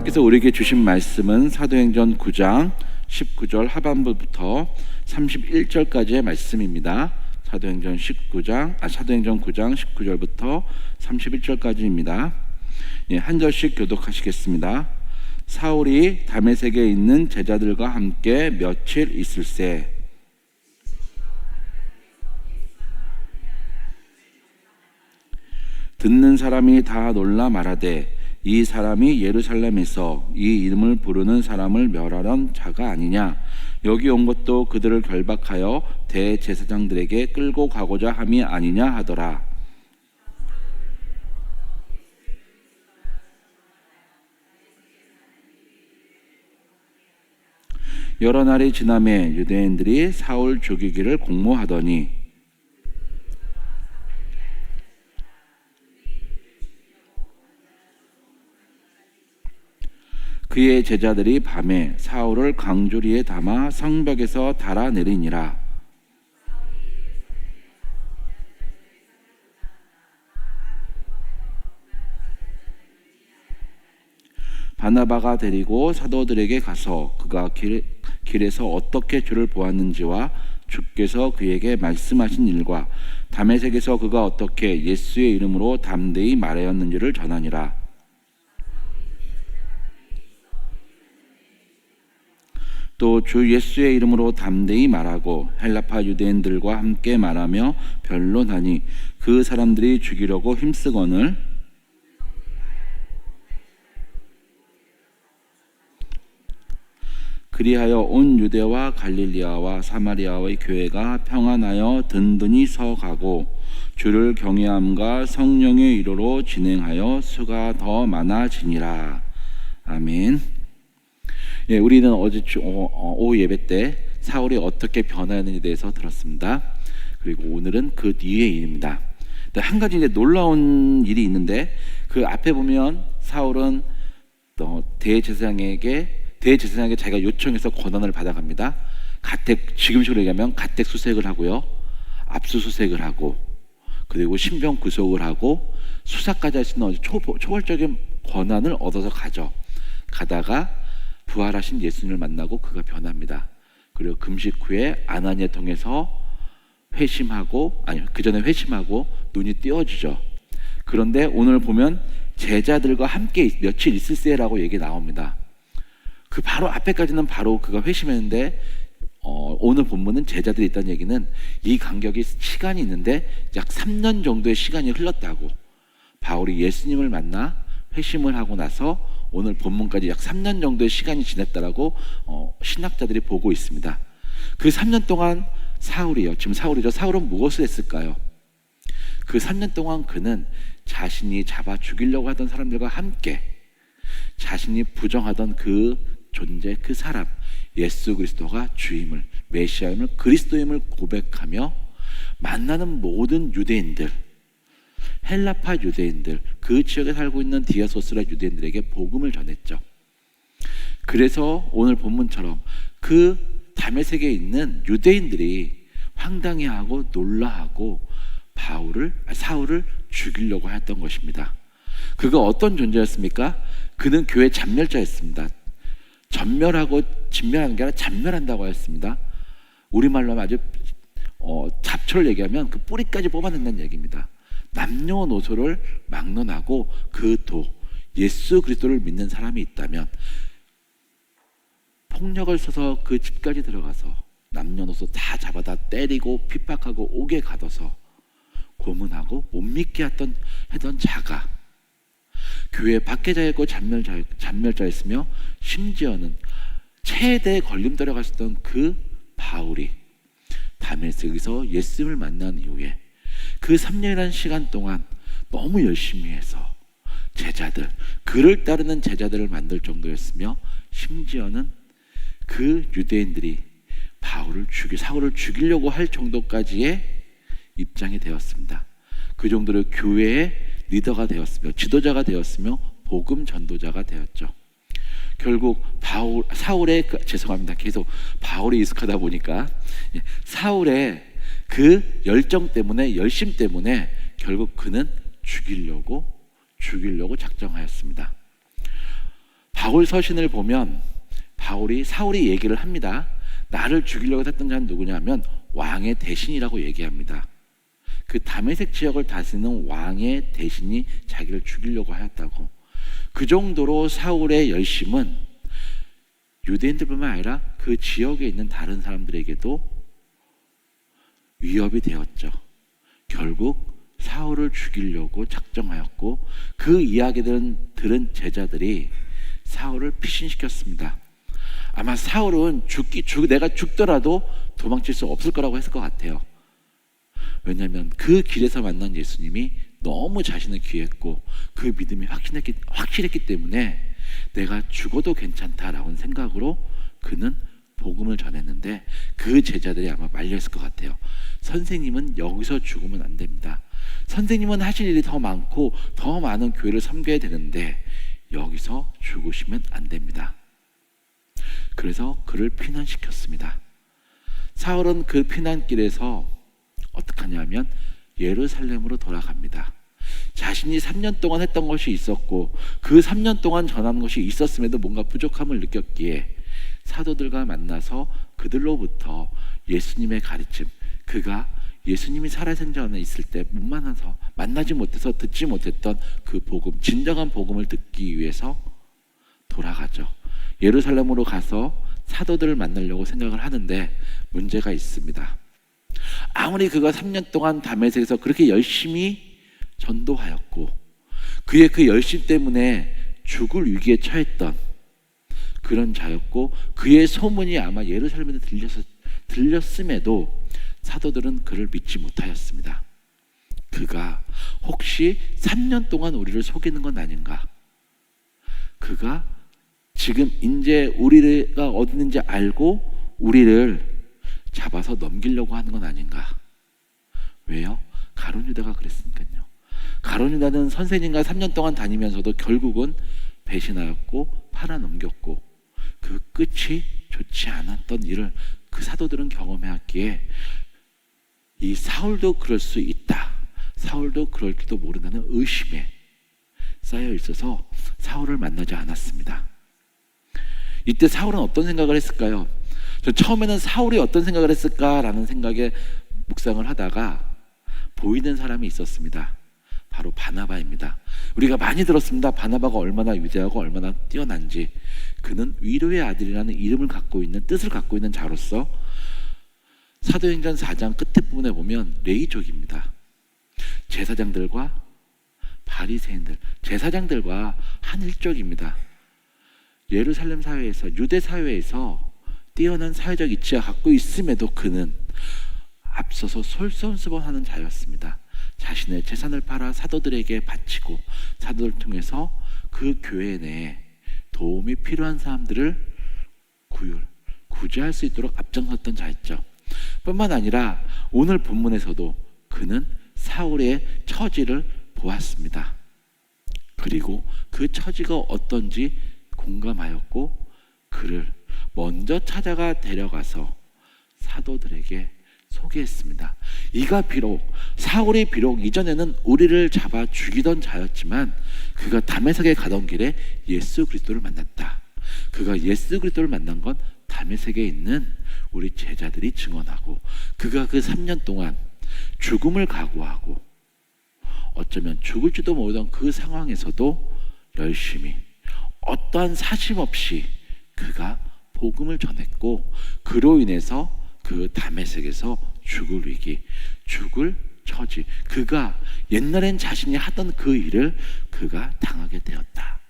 하나님께서 우리에게 주신 말씀은 사도행전 9장 19절 하반부부터 31절까지의 말씀입니다. 사도행전 9장 19절부터 31절까지입니다. 한 절씩 교독하시겠습니다. 사울이 다메섹에 있는 제자들과 함께 며칠 있을새 듣는 사람이 다 놀라 말하되 이 사람이 예루살렘에서 이 이름을 부르는 사람을 멸하던 자가 아니냐. 여기 온 것도 그들을 결박하여 대제사장들에게 끌고 가고자 함이 아니냐 하더라. 여러 날이 지나매 유대인들이 사울 죽이기를 공모하더니 그의 제자들이 밤에 사울을 강주리에 담아 성벽에서 달아내리니라. 바나바가 데리고 사도들에게 가서 그가 길에서 어떻게 주를 보았는지와 주께서 그에게 말씀하신 일과 다메섹에서 그가 어떻게 예수의 이름으로 담대히 말하였는지를 전하니라. 또 주 예수의 이름으로 담대히 말하고 헬라파 유대인들과 함께 말하며 변론하니 그 사람들이 죽이려고 힘쓰거늘 그리하여 온 유대와 갈릴리아와 사마리아의 교회가 평안하여 든든히 서가고 주를 경외함과 성령의 위로로 진행하여 수가 더 많아지니라. 아멘. 우리는 어제 오후 예배 때 사울이 어떻게 변화했는지에 대해서 들었습니다. 그리고 오늘은 그 뒤의 일입니다. 한 가지 이제 놀라운 일이 있는데 그 앞에 보면 사울은 대제사장에게 자기가 요청해서 권한을 받아갑니다. 지금식으로 얘기하면 가택 수색을 하고요, 압수수색을 하고, 그리고 신병 구속을 하고 수사까지 할 수 있는 초월적인 권한을 얻어서 가다가 부활하신 예수님을 만나고 그가 변합니다. 그리고 금식 후에 아나니아 통해서 그 전에 회심하고 눈이 띄어지죠. 그런데 오늘 보면 제자들과 함께 며칠 있을세라고 얘기 나옵니다. 그 바로 앞에까지는 바로 그가 회심했는데 오늘 본문은 제자들이 있다는 얘기는 이 간격이 시간이 있는데 약 3년 정도의 시간이 흘렀다고, 바울이 예수님을 만나 회심을 하고 나서 오늘 본문까지 약 3년 정도의 시간이 지났다라고 신학자들이 보고 있습니다. 그 3년 동안 사울은 무엇을 했을까요? 그 3년 동안 그는 자신이 잡아 죽이려고 하던 사람들과 함께 자신이 부정하던 그 존재, 그 사람 예수 그리스도가 주임을, 메시아임을, 그리스도임을 고백하며 만나는 모든 유대인들, 헬라파 유대인들, 그 지역에 살고 있는 디아소스라 유대인들에게 복음을 전했죠. 그래서 오늘 본문처럼 그 다메섹에 있는 유대인들이 황당해하고 놀라하고 사울을 죽이려고 했던 것입니다. 그가 어떤 존재였습니까? 그는 교회 잡멸자였습니다. 진멸하는 게 아니라 잡멸한다고 했습니다. 우리말로 하면 아주 잡초를 얘기하면 그 뿌리까지 뽑아낸다는 얘기입니다. 남녀노소를 막론하고 예수 그리스도를 믿는 사람이 있다면 폭력을 써서 그 집까지 들어가서 남녀노소 다 잡아다 때리고 핍박하고 옥에 가둬서 고문하고 못 믿게 했던 자가 교회 박해자였고 잡멸자였으며 심지어는 최대의 걸림돌에 갔었던 그 바울이 다메섹에서 예수님을 만난 이후에 그 3년이라는 시간 동안 너무 열심히 해서 그를 따르는 제자들을 만들 정도였으며, 심지어는 그 유대인들이 사울을 죽이려고 할 정도까지의 입장이 되었습니다. 그 정도로 교회의 리더가 되었으며 지도자가 되었으며 복음 전도자가 되었죠. 결국 계속 바울이 익숙하다 보니까 사울의 그 열정 때문에, 열심 때문에 결국 그는 죽이려고 작정하였습니다. 바울 서신을 보면 사울이 얘기를 합니다. 나를 죽이려고 했던 자는 누구냐 하면 왕의 대신이라고 얘기합니다. 그 다메섹 지역을 다스리는 왕의 대신이 자기를 죽이려고 하였다고. 그 정도로 사울의 열심은 유대인들뿐만 아니라 그 지역에 있는 다른 사람들에게도 위협이 되었죠. 결국 사울을 죽이려고 작정하였고, 그 이야기들은 들은 제자들이 사울을 피신시켰습니다. 아마 사울은 내가 죽더라도 도망칠 수 없을 거라고 했을 것 같아요. 왜냐하면 그 길에서 만난 예수님이 너무 자신을 귀했고 그 믿음이 확실했기 때문에 내가 죽어도 괜찮다라는 생각으로 그는 복음을 전했는데, 그 제자들이 아마 말렸을 것 같아요. 선생님은 여기서 죽으면 안 됩니다. 선생님은 하실 일이 더 많고 더 많은 교회를 섬겨야 되는데 여기서 죽으시면 안 됩니다. 그래서 그를 피난시켰습니다. 사울은 그 피난길에서 어떻게 하냐면 예루살렘으로 돌아갑니다. 자신이 3년 동안 했던 것이 있었고 그 3년 동안 전한 것이 있었음에도 뭔가 부족함을 느꼈기에 사도들과 만나서 그들로부터 예수님의 가르침, 그가 예수님이 살아생전에 있을 때 못 만나서 만나지 못해서 듣지 못했던 그 복음, 진정한 복음을 듣기 위해서 돌아가죠. 예루살렘으로 가서 사도들을 만나려고 생각을 하는데 문제가 있습니다. 아무리 그가 3년 동안 다메섹에서 그렇게 열심히 전도하였고 그의 그 열심 때문에 죽을 위기에 처했던 그런 자였고, 그의 소문이 아마 예루살렘에 들렸음에도 사도들은 그를 믿지 못하였습니다. 그가 혹시 3년 동안 우리를 속이는 건 아닌가? 그가 지금 이제 우리가 어디 있는지 알고 우리를 잡아서 넘기려고 하는 건 아닌가? 왜요? 가룟 유다가 그랬으니까요. 가룟 유다는 선생님과 3년 동안 다니면서도 결국은 배신하였고 팔아넘겼고 그 끝이 좋지 않았던 일을 그 사도들은 경험해왔기에 이 사울도 그럴 수 있다, 사울도 그럴지도 모른다는 의심에 쌓여 있어서 사울을 만나지 않았습니다. 이때 사울은 어떤 생각을 했을까요? 저 처음에는 사울이 어떤 생각을 했을까라는 생각에 묵상을 하다가 보이는 사람이 있었습니다. 바로 바나바입니다. 우리가 많이 들었습니다. 바나바가 얼마나 위대하고 얼마나 뛰어난지. 그는 위로의 아들이라는 이름을 갖고 있는, 뜻을 갖고 있는 자로서 사도행전 4장 끝에 부분에 보면 레위족입니다. 제사장들과 바리새인들, 제사장들과 한 일족입니다. 예루살렘 사회에서, 유대 사회에서 뛰어난 사회적 이치가 갖고 있음에도 그는 앞서서 솔선수범하는 자였습니다. 자신의 재산을 팔아 사도들에게 바치고 사도들을 통해서 그 교회 내에 도움이 필요한 사람들을 구제할 수 있도록 앞장섰던 자였죠. 뿐만 아니라 오늘 본문에서도 그는 사울의 처지를 보았습니다. 그리고 그 처지가 어떤지 공감하였고 그를 먼저 찾아가 데려가서 사도들에게 소개했습니다. 사울이 비록 이전에는 우리를 잡아 죽이던 자였지만 그가 다메섹에 가던 길에 예수 그리스도를 만났다. 그가 예수 그리스도를 만난 건 다메섹에 있는 우리 제자들이 증언하고, 그가 그 3년 동안 죽음을 각오하고 어쩌면 죽을지도 모르던 그 상황에서도 열심히 어떠한 사심 없이 그가 복음을 전했고, 그로 인해서 그 다메섹에서 죽을 위기, 죽을 처지, 그가 옛날엔 자신이 하던 그 일을 그가 당하게 되었다.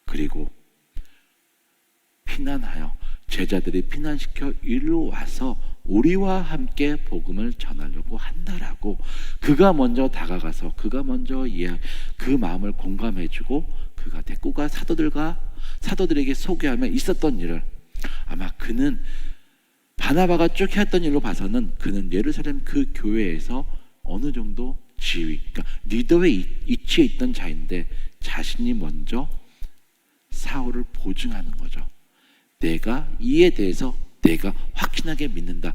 그리고 피난하여 제자들이 피난시켜 이리로 와서 우리와 함께 복음을 전하려고 한다라고 그가 먼저 다가가서 그가 먼저 그 마음을 공감해주고 그가 데리고 가 사도들에게 소개하며 있었던 일을, 아마 그는 바나바가 쭉 해왔던 일로 봐서는 그는 예루살렘 그 교회에서 어느 정도 지위, 그러니까 리더의 위치에 있던 자인데 자신이 먼저 사울을 보증하는 거죠. 내가 이에 대해서 내가 확신하게 믿는다.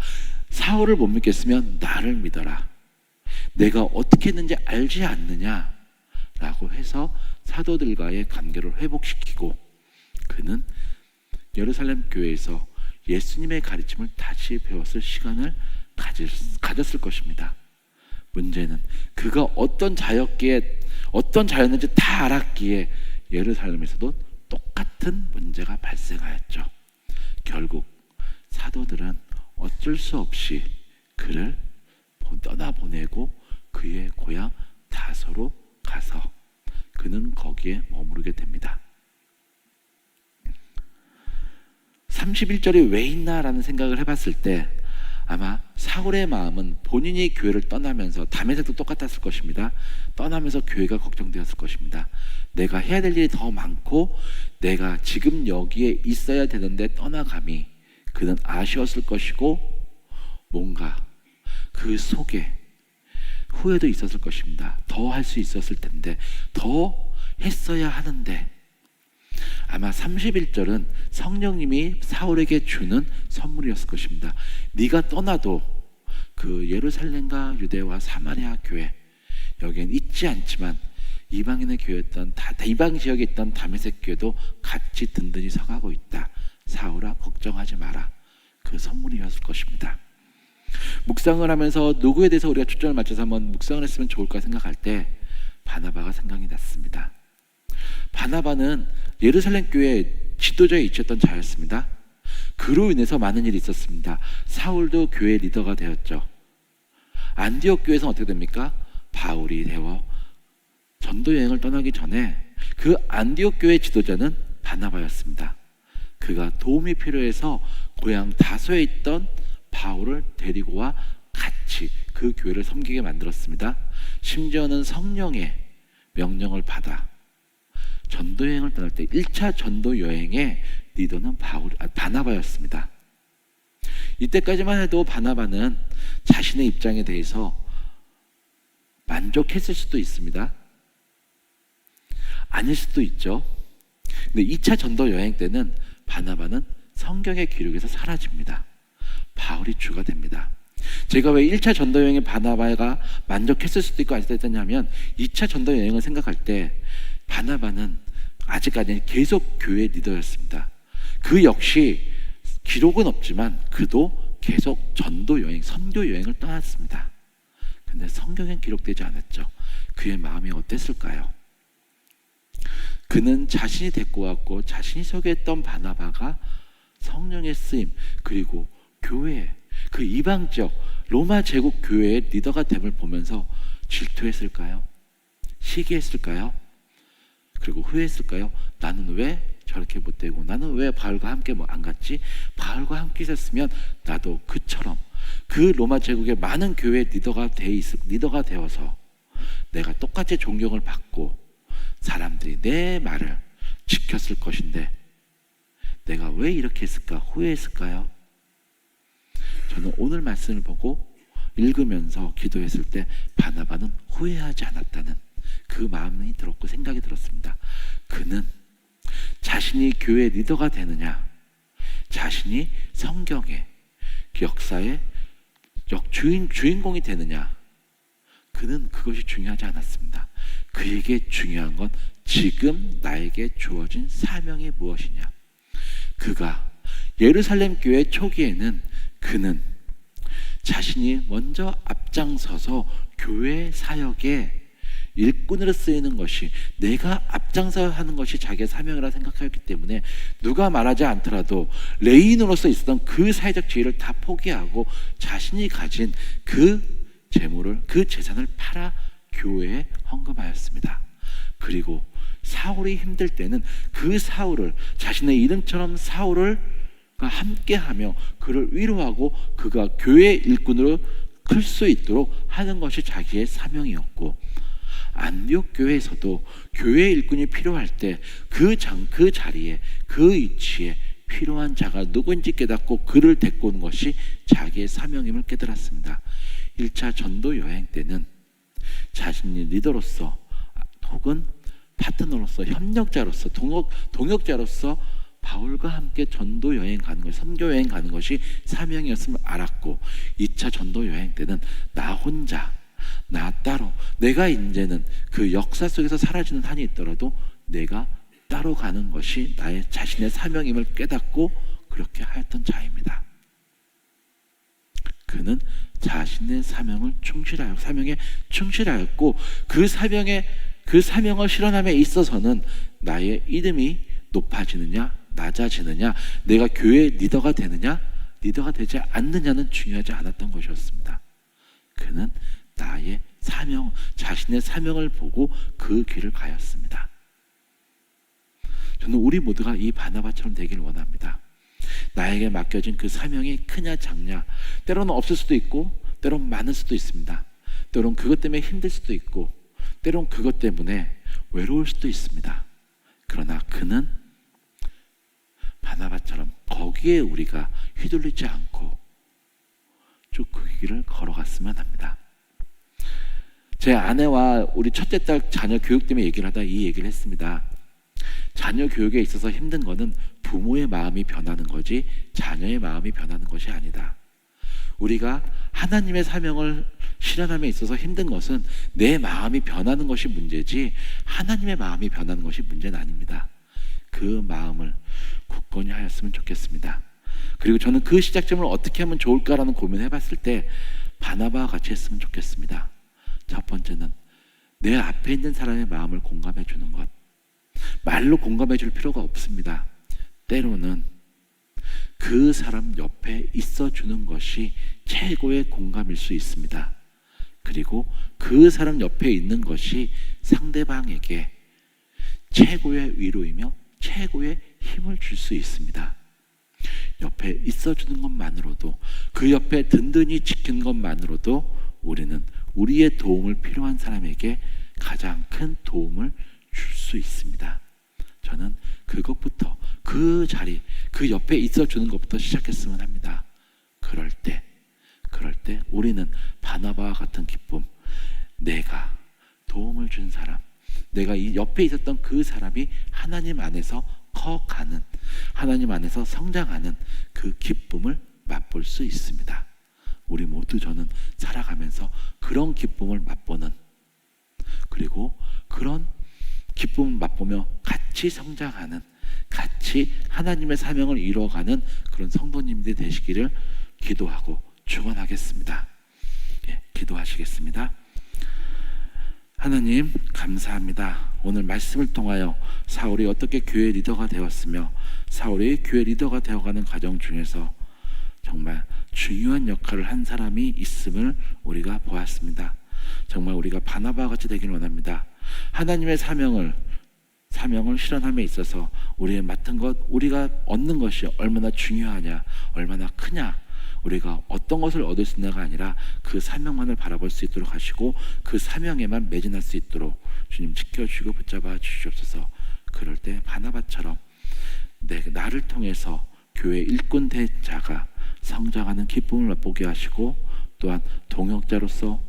사울을 못 믿겠으면 나를 믿어라. 내가 어떻게 했는지 알지 않느냐라고 해서 사도들과의 관계를 회복시키고, 그는 예루살렘 교회에서 예수님의 가르침을 다시 배웠을 시간을 가졌을 것입니다. 문제는 그가 어떤 자였는지 다 알았기에 예루살렘에서도 똑같은 문제가 발생하였죠. 결국 사도들은 어쩔 수 없이 그를 떠나보내고 그의 고향 다소로 가서 그는 거기에 머무르게 됩니다. 31절이 왜 있나라는 생각을 해봤을 때 아마 사울의 마음은 본인이 교회를 떠나면서, 다메섹도 똑같았을 것입니다. 떠나면서 교회가 걱정되었을 것입니다. 내가 해야 될 일이 더 많고 내가 지금 여기에 있어야 되는데 떠나감이 그는 아쉬웠을 것이고, 뭔가 그 속에 후회도 있었을 것입니다. 더 할 수 있었을 텐데, 더 했어야 하는데. 아마 31절은 성령님이 사울에게 주는 선물이었을 것입니다. 네가 떠나도 그 예루살렘과 유대와 사마리아 교회, 여기엔 있지 않지만 이방인의 교회였던 이방 지역에 있던 다메섹 교회도 같이 든든히 서가고 있다. 사울아, 걱정하지 마라. 그 선물이었을 것입니다. 묵상을 하면서 누구에 대해서 우리가 초점을 맞춰서 한번 묵상을 했으면 좋을까 생각할 때 바나바가 생각이 났습니다. 바나바는 예루살렘 교회의 지도자에 위치했던 자였습니다. 그로 인해서 많은 일이 있었습니다. 사울도 교회 리더가 되었죠. 안디옥 교회에서는 어떻게 됩니까? 바울이 되어 전도 여행을 떠나기 전에 그 안디옥 교회 지도자는 바나바였습니다. 그가 도움이 필요해서 고향 다소에 있던 바울을 데리고 와 같이 그 교회를 섬기게 만들었습니다. 심지어는 성령의 명령을 받아 전도 여행을 떠날 때 1차 전도 여행의 리더는 바나바였습니다. 이때까지만 해도 바나바는 자신의 입장에 대해서 만족했을 수도 있습니다. 아닐 수도 있죠. 근데 2차 전도 여행 때는 바나바는 성경의 기록에서 사라집니다. 바울이 주가 됩니다. 제가 왜 1차 전도 여행에 바나바가 만족했을 수도 있고 아직 했냐면 2차 전도 여행을 생각할 때 바나바는 아직까지는 계속 교회 리더였습니다. 그 역시 기록은 없지만 그도 계속 전도 여행, 선교 여행을 떠났습니다. 근데 성경엔 기록되지 않았죠. 그의 마음이 어땠을까요? 그는 자신이 데리고 왔고 자신이 소개했던 바나바가 성령의 쓰임, 그리고 교회, 그 이방 지역 로마 제국 교회의 리더가 됨을 보면서 질투했을까요? 시기했을까요? 그리고 후회했을까요? 나는 왜 저렇게 못되고, 나는 왜 바울과 함께 안 갔지? 바울과 함께 있었으면 나도 그처럼 그 로마 제국의 많은 교회 리더가 되어서 내가 똑같이 존경을 받고 사람들이 내 말을 지켰을 것인데 내가 왜 이렇게 했을까? 후회했을까요? 저는 오늘 말씀을 보고 읽으면서 기도했을 때 바나바는 후회하지 않았다는 그 마음이 들었고 생각이 들었습니다. 그는 자신이 교회 리더가 되느냐, 자신이 성경의 역사의 주인공이 되느냐, 그는 그것이 중요하지 않았습니다. 그에게 중요한 건 지금 나에게 주어진 사명이 무엇이냐. 그가 예루살렘 교회 초기에는 그는 자신이 먼저 앞장서서 교회 사역에 일꾼으로 쓰이는 것이, 내가 앞장서 하는 것이 자기의 사명이라 생각하였기 때문에 누가 말하지 않더라도 레인으로서 있었던 그 사회적 지위를 다 포기하고 자신이 가진 그 재물을, 그 재산을 팔아 교회에 헌금하였습니다. 그리고 사울이 힘들 때는 그 사울을, 자신의 이름처럼 사울을 함께하며 그를 위로하고 그가 교회 일꾼으로 클 수 있도록 하는 것이 자기의 사명이었고, 안디옥 교회에서도 교회 일꾼이 필요할 때 그 자리에, 그 위치에 필요한 자가 누구인지 깨닫고 그를 데리고 오는 것이 자기의 사명임을 깨달았습니다. 1차 전도 여행 때는 자신이 리더로서 혹은 파트너로서, 협력자로서, 동역자로서 바울과 함께 전도 여행 가는 것, 선교 여행 가는 것이 사명이었음을 알았고, 2차 전도 여행 때는 나 혼자, 나 따로, 내가 이제는 그 역사 속에서 사라지는 한이 있더라도 내가 따로 가는 것이 나의 자신의 사명임을 깨닫고 그렇게 하였던 자입니다. 그는 자신의 사명에 충실하였고 그 사명을 실현함에 있어서는 나의 이름이 높아지느냐 낮아지느냐, 내가 교회의 리더가 되느냐 리더가 되지 않느냐는 중요하지 않았던 것이었습니다. 그는 나의 자신의 사명을 보고 그 길을 가였습니다. 저는 우리 모두가 이 바나바처럼 되길 원합니다. 나에게 맡겨진 그 사명이 크냐 작냐, 때로는 없을 수도 있고 때로는 많을 수도 있습니다. 때로는 그것 때문에 힘들 수도 있고 때로는 그것 때문에 외로울 수도 있습니다. 그러나 그는 바나바처럼 거기에 우리가 휘둘리지 않고 쭉 그 길을 걸어갔으면 합니다. 제 아내와 우리 첫째 딸 자녀 교육 때문에 얘기를 하다 이 얘기를 했습니다. 자녀 교육에 있어서 힘든 거는 부모의 마음이 변하는 거지 자녀의 마음이 변하는 것이 아니다. 우리가 하나님의 사명을 실현함에 있어서 힘든 것은 내 마음이 변하는 것이 문제지 하나님의 마음이 변하는 것이 문제는 아닙니다. 그 마음을 굳건히 하였으면 좋겠습니다. 그리고 저는 그 시작점을 어떻게 하면 좋을까라는 고민을 해봤을 때 바나바와 같이 했으면 좋겠습니다. 첫 번째는 내 앞에 있는 사람의 마음을 공감해 주는 것. 말로 공감해 줄 필요가 없습니다. 때로는 그 사람 옆에 있어 주는 것이 최고의 공감일 수 있습니다. 그리고 그 사람 옆에 있는 것이 상대방에게 최고의 위로이며 최고의 힘을 줄 수 있습니다. 옆에 있어 주는 것만으로도, 그 옆에 든든히 지키는 것만으로도 우리는 우리의 도움을 필요한 사람에게 가장 큰 도움을 줄 수 있습니다. 저는 그것부터, 그 자리, 그 옆에 있어 주는 것부터 시작했으면 합니다. 그럴 때 우리는 바나바와 같은 기쁨, 내가 도움을 준 사람, 내가 이 옆에 있었던 그 사람이 하나님 안에서 커가는, 하나님 안에서 성장하는 그 기쁨을 맛볼 수 있습니다. 우리 모두 저는 살아가면서 그런 기쁨을 맛보는, 그리고 그런 기쁨을 맛보며 같이 성장하는, 같이 하나님의 사명을 이루어가는 그런 성도님들이 되시기를 기도하고 축원하겠습니다. 기도하시겠습니다. 하나님 감사합니다. 오늘 말씀을 통하여 사울이 어떻게 교회 리더가 되었으며 사울이 교회 리더가 되어가는 과정 중에서 정말 중요한 역할을 한 사람이 있음을 우리가 보았습니다. 정말 우리가 바나바와 같이 되길 원합니다. 하나님의 사명을 실현함에 있어서 우리의 맡은 것, 우리가 얻는 것이 얼마나 중요하냐, 얼마나 크냐, 우리가 어떤 것을 얻을 수 있느냐가 아니라 그 사명만을 바라볼 수 있도록 하시고 그 사명에만 매진할 수 있도록 주님 지켜주시고 붙잡아 주시옵소서. 그럴 때 바나바처럼 나를 통해서 교회 일꾼 된 자가 성장하는 기쁨을 맛보게 하시고 또한 동역자로서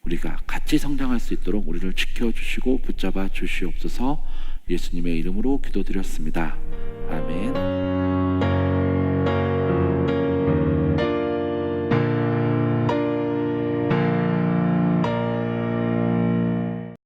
우리가 같이 성장할 수 있도록 우리를 지켜주시고 붙잡아 주시옵소서. 예수님의 이름으로 기도드렸습니다. 아멘.